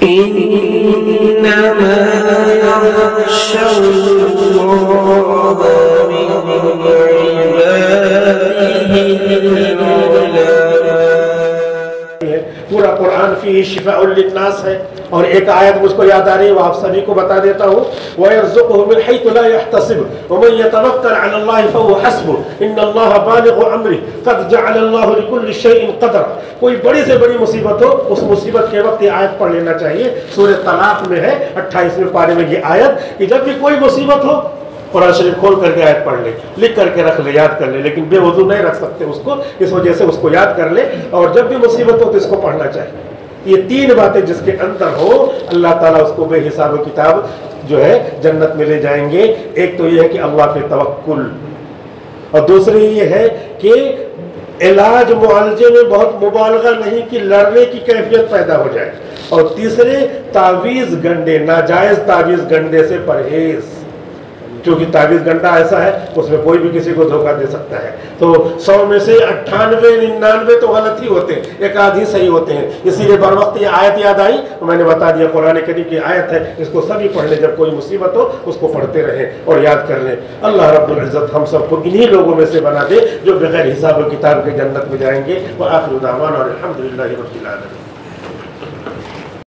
إنما يخشى الله من عباده العلماء. پورا قرآن فیہ شفاء للناس ہے. اور ایک آیت مجھ کو یاد آ رہی ہے، وہ آپ سبھی کو بتا دیتا ہوں. وَيَرْزُقْهُ مِنْ حَيْثُ لَا يَحْتَسِبُ وَمَنْ يَتَوَكَّلْ عَلَى اللَّهِ فَهُوَ حَسْبُهُ إِنَّ اللَّهَ بَالِغُ أَمْرِهِ قَدْ جَعَلَ اللَّهُ لِكُلِّ شَيْءٍ قَدْرًا. کوئی بڑی سے بڑی مصیبت ہو، اس مصیبت کے وقت یہ آیت پڑھ لینا چاہیے. سورہ طلاق میں ہے 28ویں پارے میں یہ آیت کہ جب بھی کوئی مصیبت ہو قرآن شریف کھول کر کے آیت پڑھ لے، لکھ کر کے رکھ لے، یاد کر لے. لیکن بے وضو نہیں رکھ سکتے اس کو، اس وجہ سے اس کو یاد کر لے. اور جب بھی مصیبت ہو تو اس کو پڑھنا چاہیے. یہ تین باتیں جس کے اندر ہو اللہ تعالیٰ اس کو بے حساب و کتاب جو ہے جنت میں لے جائیں گے. ایک تو یہ ہے کہ اللہ پہ توکل، اور دوسری یہ ہے کہ علاج معالجے میں بہت مبالغہ نہیں کہ لڑنے کی کیفیت پیدا ہو جائے. اور تیسرے تعویذ گنڈے، ناجائز تعویذ گنڈے سے پرہیز، کیونکہ تعویذ گنڈا ایسا ہے اس میں کوئی بھی کسی کو دھوکہ دے سکتا ہے. تو 100 میں سے 98 99 تو غلط ہی ہوتے ہیں، ایک آدھ ہی صحیح ہوتے ہیں. اسی لیے بر وقت یہ آیت یاد آئی تو میں نے بتا دیا، قرآن کریم کی آیت ہے، اس کو سبھی پڑھ لیں. جب کوئی مصیبت ہو اس کو پڑھتے رہیں اور یاد کر لیں. اللہ رب العزت ہم سب کو انہی لوگوں میں سے بنا دے جو بغیر حساب و کتاب کے جنت میں جائیں گے. وآخر دعوانا الحمدللہ رب العالمین.